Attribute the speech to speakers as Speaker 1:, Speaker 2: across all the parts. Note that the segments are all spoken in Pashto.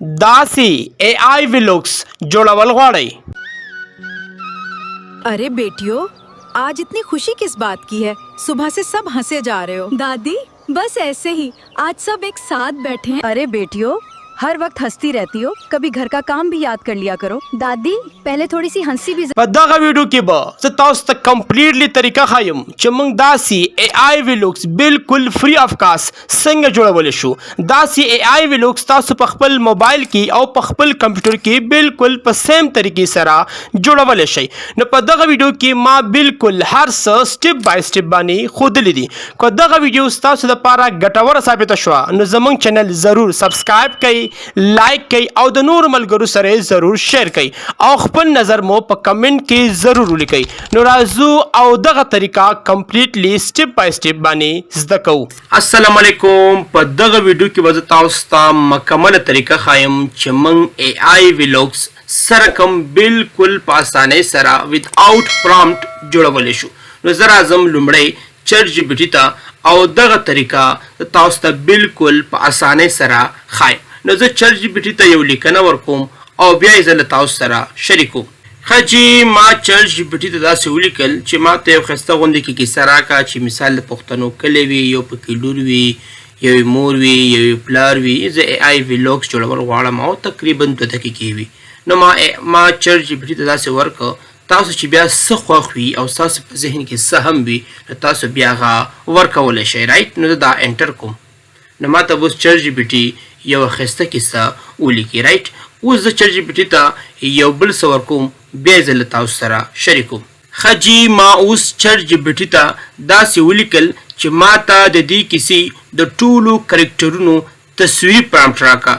Speaker 1: दासी AI vlogs जोड़ावल गवाड़े।
Speaker 2: अरे बेटियों, आज इतनी खुशी किस बात की है? सुबह से सब हंसे जा रहे हो।
Speaker 3: दादी बस ऐसे ही, आज सब एक साथ बैठे हैं।
Speaker 4: अरे बेटियों, हर वक्त हंसती रहती हो, कभी घर का काम भी याद कर लिया करो।
Speaker 3: दादी पहले थोड़ी सी हंसी भी
Speaker 1: पद्दागा वीडियो के बाद ताउस कंप्लीटली तरीका खायम चमंग दासी AI व्लॉग्स बिल्कुल फ्री ऑफ कास्ट संग जोड़ावल शो। दासी AI व्लॉग्स तासु पखपल मोबाइल की और पखपल कंप्यूटर की बिल्कुल सेम तरीके सरा जोड़ावल शई न पद्दागा वीडियो की माँ बिल्कुल हर स्टेप बाय स्टेप बानी खुद लीदी पद्दागा वीडियो तासु द पारा गटावर साबित शवा न जमंग चैनल जरूर सब्सक्राइब कई, लाइक कई और द नूर मलगरु सरे जरूर शेयर कई और खपल नजर मो प कमेंट के जरूर लिखई नराजू और दगा तरीका कंप्लीटली स्टेप बाय स्टेप बानी ज़दकौ। अस्सलाम वालेकुम। पद्दगा वीडियो की वजह ताउस्ता मकमल तरीका खायम चमंग AI व्लॉग्स सरकम बिल्कुल पासाने सरा विदाउट प्रॉम्प्ट जोड़वले शु नजर आजम लुमड़े चर्च बिटिता और दगा तरीका ताउस्ता बिल्कुल पासाने सरा खाय नजर चर्च बिटिता यौ लिखना वरकुम और बिया इजल ताउस सरा शरीको खजी मा चर्च बिटिता दा सुलिकल چې ما ته خسته غوندې کې سرا کا چې مثال پښتنو کلی وی یو پکې لور وی یو مور وی یو پلار وی زه AI ویلوګز جوړول غواړم او تقریبا 2 دقیقې وی نو ما چرچ بیټی ته داسې ورک تاسو چې بیا څه خوښ وي او تاسو په ذهن کې څه هم وي تاسو بیا غا ورکول شئ رائټ نو دا انټر کوم نو ما ته اوس چرچ بیټی یو خسته کیسه ولیکي رائټ اوس د چرچ بیټی ته یو بل څه ورکوم بیا زه له تاسو سره شریکوم خجی ما اوس چرچ بیټی ته داسې ولیکل چې ما ته د دې کیسې د ټولو کرکټرونو تصویري پرامپټ راکا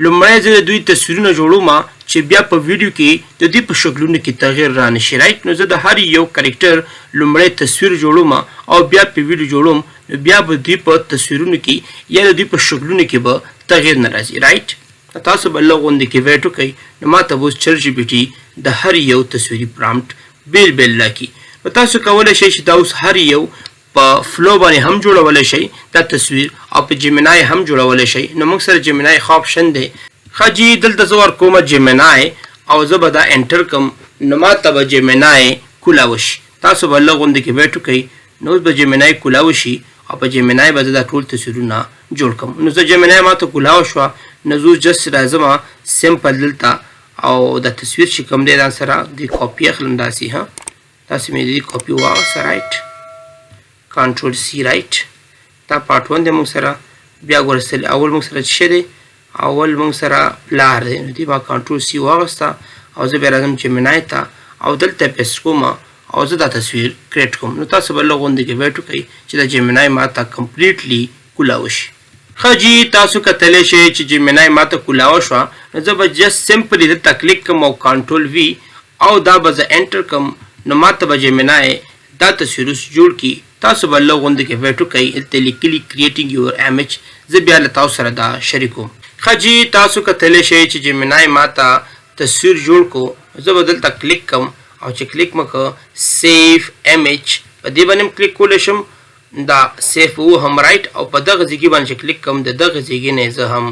Speaker 1: لومړی زه د دوی تصویرونه جوړوم چې بیا په ویډیو کې د دې په شکلونو کې تغیر را نشي رائټ نو زه د هر یو کرکټر لومړی تصویر جوړوم او بیا په ویډیو جوړوم بیا به دوی په تصویرونو کې یا د دوی په شکلونو کې به تغیر نه راځي رائټ تاسو بل غوندې کې ویټو کوي نو ما ته اوس چرچ بیټی د هر یو تصویري پرامپټ بیل بیل لاکی نو تاسو کولی شئ چې دا اوس هر یو په فلو باندې هم جوړولی شئ دا تصویر او په جیمینای هم جوړولی شئ نو موږ سره جیمینای ښه آپشن دی ښه جي دلته زه ورکوم جیمینای او زه به دا انټر کم نو ما ته به جیمینای کولا وشي تاسو به لږ غوندې کې ویټ وکئ نو اوس به جیمینای کولا وشي او په جیمینای به زه دا ټول تصویرونه جوړ کړم نو زه جیمینای ما ته کولا وشوه نو زه جست راځم سمپل دلته او دا تصویر چې کوم دی دا سره د کاپي اخلم داسې ها داسې مې د کاپي واغسته رائټ کنټرول سی رائټ دا پارت 1 دی موږ سره بیا ورسل اول موږ سره څه دی اول موږ سره پلار دی نو دی ما کنټرول سی واغسته او زه بیا راځم جیمینای ته او دلته پیسټ کوم او زه دا تصویر کریټ کوم نو تاسو به لږ غوندې کې ویټ وکئ چې دا جیمینای ما ته کمپلیټلی کولا وشي ښه جي تاسو کتلی شئ چې جیمینای ما ته کولا وشوه نو زه به جست سمپلي دلته کلیک کوم او کنټرول وي او دا به زه انټر کوم نو ما ته به جیمینای دا تصویر اوس جوړ کړي تاسو به لږ غوندې کې ویټ وکئ دلته لیکلي کریټینګ یور امیج زه بیا له تاسو سره دا شریکوم ښه جي تاسو کتلی شئ چې جیمینای ما ته تصویر جوړ کړو زه به دلته کلیک کوم او چې کلیک مې کړ سیف امیج په دې باندې کلیک کولی شم دا سیف و هم رائټ او په دغه ځای باندې چې کلیک کوم د دغه ځای نه زه هم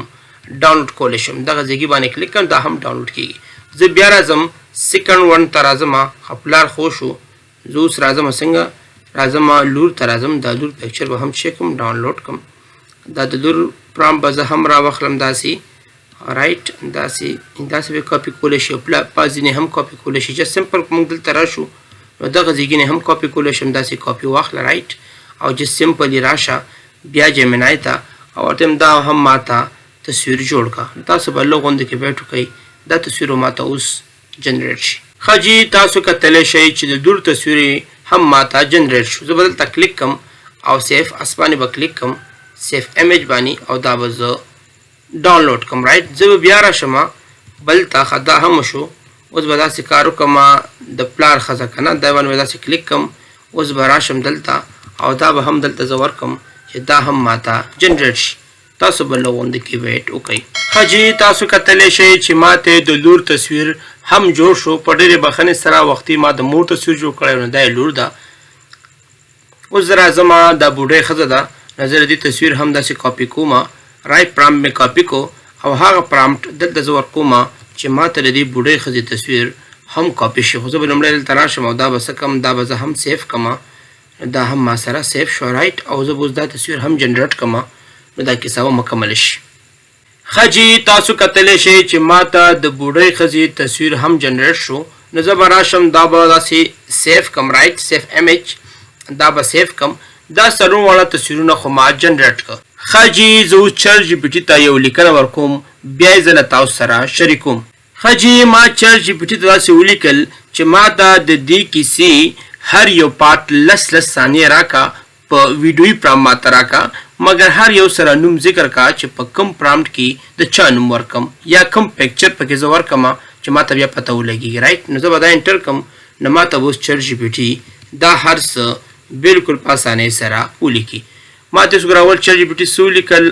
Speaker 1: ډاونلوډ کولی شم دغه ځای باندې کلیک کوم دا هم ډاونلوډ کیږي زه بیا راځم سیکنډ ون ته راځم خپلار خو شو زه اوس راځم څنګه راځم لور ته راځم دا لور پکچر به هم چیک کوم ډاونلوډ کوم دا د لور پرام به زه هم راوخلم داسې رائټ داسې به کاپي کولی شي پازې نه هم کاپي کولی شي جست سمپل موږ دلته راشو نو دغه ځای نه هم کاپي کولی شم داسې کاپي واخله رائټ او جست سمپلی راشه بیا جیمینای ته او ورته دا هم ما ته تصویر جوړ کړه تاسو به لږ غوندې کې ویټ وکئ دا تصویر ما ته اوس جنریټ شي ښه جي تاسو کتلی شئ چې د دور تصویر هم ما ته جنریټ شو زه به دلته کلیک کوم او سیف اسپانې به کلیک کوم سیف امیج باندې او دا به زه ډاونلوډ کوم رائټ زه به بیا راشم بل ته دا هم شو اوس به داسې کار وکړم د پلار ښځه که نه دا باندې به داسې کلیک کوم اوس به راشم دلته او دا به هم دلته زه ورکم چې دا هم ما ته جنریټ شي تاسو به لږ غوندې کې ویټ وکئ ښه جي تاسو کتلی شئ چې ما ته د لور تصویر هم جوړ شو په ډېرې بخښنې سره وختي ما د مور تصویر جوړ کړی نو دا یې لور ده اوس زه راځم دا بوډۍ ښځه ده نو زه د دې تصویر هم داسې کاپي کوم رائټ پرامپټ مې کاپي کو او هغه پرامپټ دلته زه ورکوم چې ماته د دې بوډۍ ښځې تصویر هم کاپي شي. خو زه به لومړی دلته راشم او دا به څه کم، دا به زه هم سیف کړم، دا هم ما سره سیف شو رایټ. او زه به اوس دا تصویر هم جنریټ کړم نو دا کیسه به مکمل شي. ښه جي تاسو کتلی شئ چې ماته د بوډۍ ښځې تصویر هم جنریټ شو. نو زه به راشم دا به داسې سیف کړم رایټ، سیف امیج دا به سیف کړم. دا څلور واړه تصویرونه خو ما جنریټ کړه. ښه جي زه اوس چټ جي پي ټي ته یو لیکنه ورکوم، بیا یې زه له تاسو سره شریکوم. ښه جي ما چټ جي پي ټي ته داسې ولیکل چې ما د دې کیسې هر یو پارټ لس ثانیې راکا، په ویډیوي پرامپټ ماته راکا، مګر هر یو سره نوم ذکر کا چې په کم پرامپټ کې د چا نوم ورکم یا کم پکچر پکې زه ورکم چې ماته بیا پته ولګېږي رایټ. نو زه به دا انټر کړم نو ماته به اوس چټ جي پي ټي دا هر څه بالکل په اسانۍ سره ولیکي. ما ته اوس ګراول چټ جي پي ټي څه ولیکل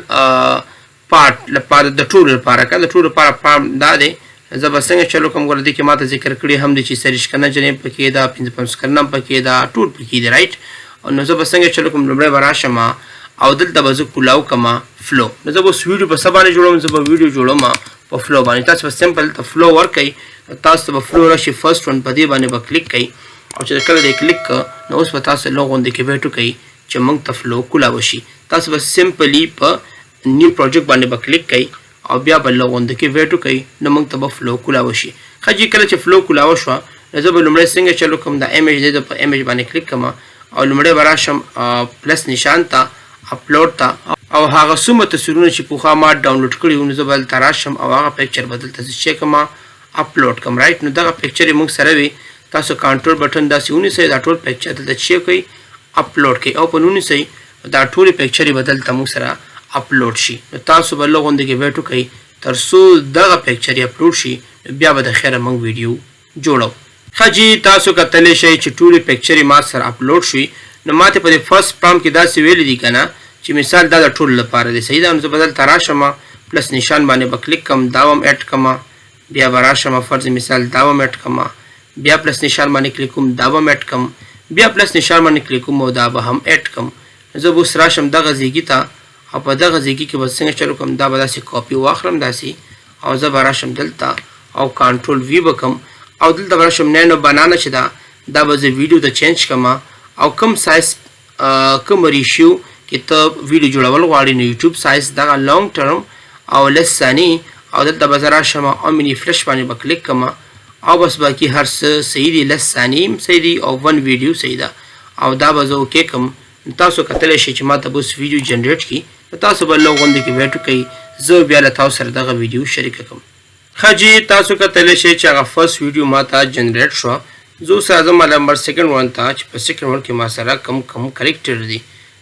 Speaker 1: پارټ لپاره د ټولو لپاره که د ټولو لپاره پرامپټ دا دی. زه به څنګه چلو کوم ګوره دې کې ماته ذکر کړي هم دی چې سریش کنه جنې پکې ده، 55 کنه پکې ده، ټول پکې دی رایټ. نو زه به څنګه چلو کوم لومړی به راشم او دلته به زه کولاو کړم فلو. نو زه به اوس ویډیو په څه باندې جوړوم؟ زه به ویډیو جوړوم په فلو باندې. تاسو به سمپل ته فلو ورکئ، تاسو به فلو راشي فرست ون په دې باندې به کلیک کئ او چې کله دې کلیک کړه نو اوس به تاسو لږ غوندې کې ویټ وکئ چې موږ ته فلو کولاو شي. تاسو به سمپلی په نیو پروجیکټ باندې به کلیک کئ او بیا بل لږ غوندې کې ویټ وکئ نو موږ ته به فلو کولاو شي. ښه جي کله چې فلو کولاو شوه نو زه به لومړی څنګه چلو کوم دا امیج دی په امیج باندې کلیک کړم او لومړی به راشم پلس نشان ته اپلوډ ته او هغه څومره تصویرونه چې پخوا ما ډاونلوډ کړي وو نو زه به دلته راشم او هغه پکچر به دلته چیک کړم اپلوډ کړم رایټ. نو دغه پکچر یې موږ سره وي، تاسو کنټرول بټن داسې ونیسئ، دا ټول پکچر دلته چیک کړئ اپلوډ کړئ او په ونیسئ دا ټولې پکچرې به دلته موږ سره اپلوډ شي. نو تاسو به لږ غوندې کې ویټ وکئ تر څو دغه پکچر یې اپلوډ شي بیا به د خیره موږ ویډیو جوړو. ښه جي تاسو کتلی شئ چې ټولې پکچرې ما سره اپلوډ شوي. نو ماته په دې فرست پرامپټ کې داسې ویلي دي که نه چې مثال دا د ټولو لپاره دی صحیح ده. نو زه به دلته راشم پلس نشان باندې به کلیک کړم، دا هم اډ کړم، بیا به راشم فرض مثال دا هم اډ کړم، بیا پلس نشان باندې کلیک کوم، دا به هم اډ کړم، بیا پلس نشان باندې کلیک کوم او دا به هم اډ کړم. زه به اوس راشم دغه ځایګي ته او په دغه ځایګي کې به څنګه چلو کوم، دا به داسې کاپي واخلم داسې او زه به راشم دلته او کنټرول وی به کړم او دلته به راشم نینو بنانه چې دا به زه ویډیو ته چینج کړم او کم سایز کوم ریشیو کې ته ویډیو جوړول غواړې نو یوټیوب سایز دغه لانګ ټرم او لس ثانیې او دلته به زه راشم او منی فلش باندې به کلیک کړم او بس باقي هر څه صحیح دي، لس ثانیې صحیح دي او ون ویډیو صحیح ده او دا به زه اوکې کړم. تاسو کتلی شئ چې ما ته به اوس ویډیو جنریټ کړي، تاسو به لږ غوندې کې ویټ وکړئ، زه بیا له تاسو سره دغه ویډیو شریکه کړم. ښه جي تاسو کتلی شئ چې هغه فرست ویډیو ما ته جنریټ شوه. زه اوس راځم نمبر سیکنډ ون ته چې په سیکنډ ون کې ما سره کم کریکټر دي.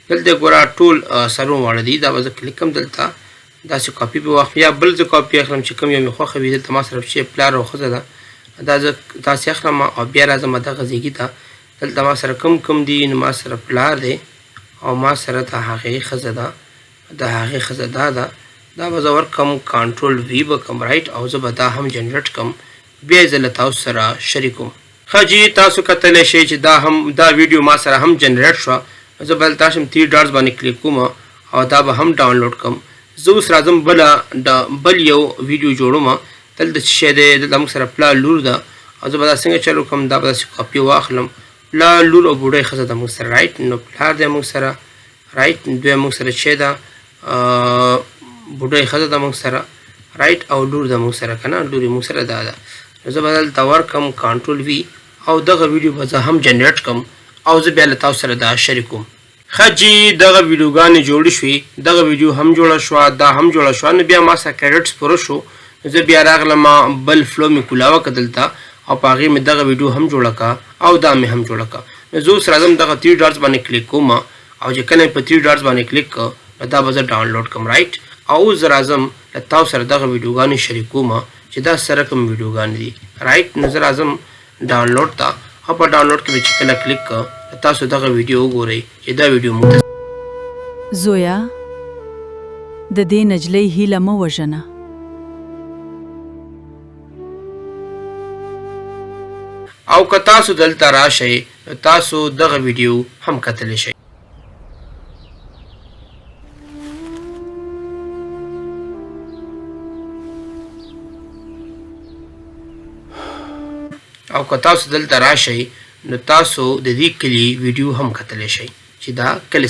Speaker 1: دلته ګوره ټول څلور واړه دي، دا به زه کلیک کړم دلته داسې کاپي به واخلم یا بل زه کاپي اخلم چې کوم یو مې خوښه وي. دلته ما سره چې پلار او ښځه ده دا زه داسې اخلم او بیا راځم دغه ځایګي ته. دلته ما سره کم دي نو ما سره پلار دی او ما سره د هغې ښځه ده، د هغې ښځه دا به زه ورکړم کنټرول وی به کړم رایټ او زه به دا هم جنریټ کړم بیا یې زه له تاسو سره شریکوم. ښه جي تاسو کتلی شئ چې دا ویډیو ما سره هم جنریټ شوه. زه به دلته راشم 3 ډاټس باندې کلیک کوم او دا به هم ډاونلوډ کړم. زه اوس راځم بل یو ویډیو جوړوم. دلته څه شی دی، دلته موږ سره پلار لور ده او زه به دا څنګه چلو کوم، دا به داسې کاپي واخلم، پلار لور او بوډۍ ښځه ده موږ سره رایټ. نو پلار دی موږ سره رایټ، دوی موږ سره چې ده بوډۍ ښځه ده موږ سره رایټ او لور ده موږ سره که نه، لور یې موږ سره دا ده. نو زه به دلته ورکړم کنټرول وی او دغه ویډیو به زه هم جنریټ کړم او زه بیا له تاسو سره دا شریکوم. ښه جي دغه ویډیوګانې جوړې شوې، دغه ویډیو هم جوړه شوه، دا هم جوړه شوه. نو بیا ما سره کریډټس پوره شو، زه بیا راغلم بل فلو مې کولاوه که دلته او په هغې مې دغه ویډیو هم جوړه کړه او دا مې هم جوړه کړه. نو زه اوس راځم دغه 3 ډاټس باندې کلیک کوم او چې کله په 3 ډاټس باندې کلیک کړه نو دا به زه ډاونلوډ کړم رایټ او اوس زه راځم له تاسو سره دغه ویډیوګانې شریکوم چې دا سره کوم ویډیوګانې دي رایټ. نو زه راځم ډاونلوډ ته او په ډاونلوډ کې به چې کله کلیک کړه تاسو دغه ویډیو وګورئ چې دا ویډیو موږ
Speaker 4: زویا د دې نجلۍ هیله مه وژنه.
Speaker 1: او که تاسو دلته راشئ تاسو دغه ویډیو هم کتلی شئ. او که تاسو دلته راشئ نو تاسو د دې کلي ویډیو هم کتلی شئ چې دا کلي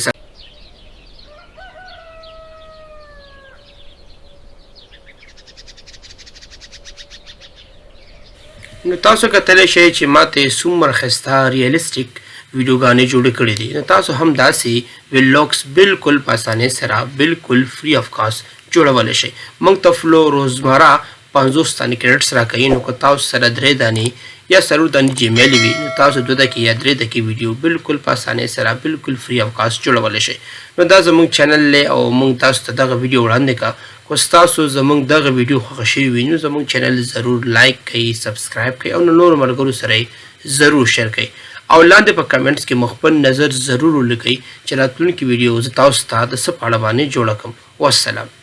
Speaker 1: نو تاسو کتلی شئ چې ماته څومره ښایسته ریالسټیک ویډیوګانې جوړې کړې دي نو تاسو هم داسې ویلاګس بالکل په اسانۍ سره بالکل فری اف کاسټ جوړولی شئ موږ ته فلو روزمره 50 دانې کریډټس راکوي نو که تاسو سره 3 دانې یا 4 دانې جیمیل وي نو تاسو 2 دقیقې یا 3 دقیقې ویډیو بالکل په اسانۍ سره بالکل فری اف کاسټ جوړولی شئ نو دا زموږ چینل دی او موږ تاسو ته دغه ویډیو وړاندې کړه خو ستاسو زموږ دغه ویډیو خوښه شوي وي نو زموږ چینل ضرور لایک کړئ سبسکرایب کړئ او نورو ملګرو سره یې ضرور شیر کړئ او لاندې په کمنټس کې مو خپل نظر ضرور ولیکئ چې راتلونکي ویډیو زه تاسو ته د څه په اړه باندې جوړه کړم والسلام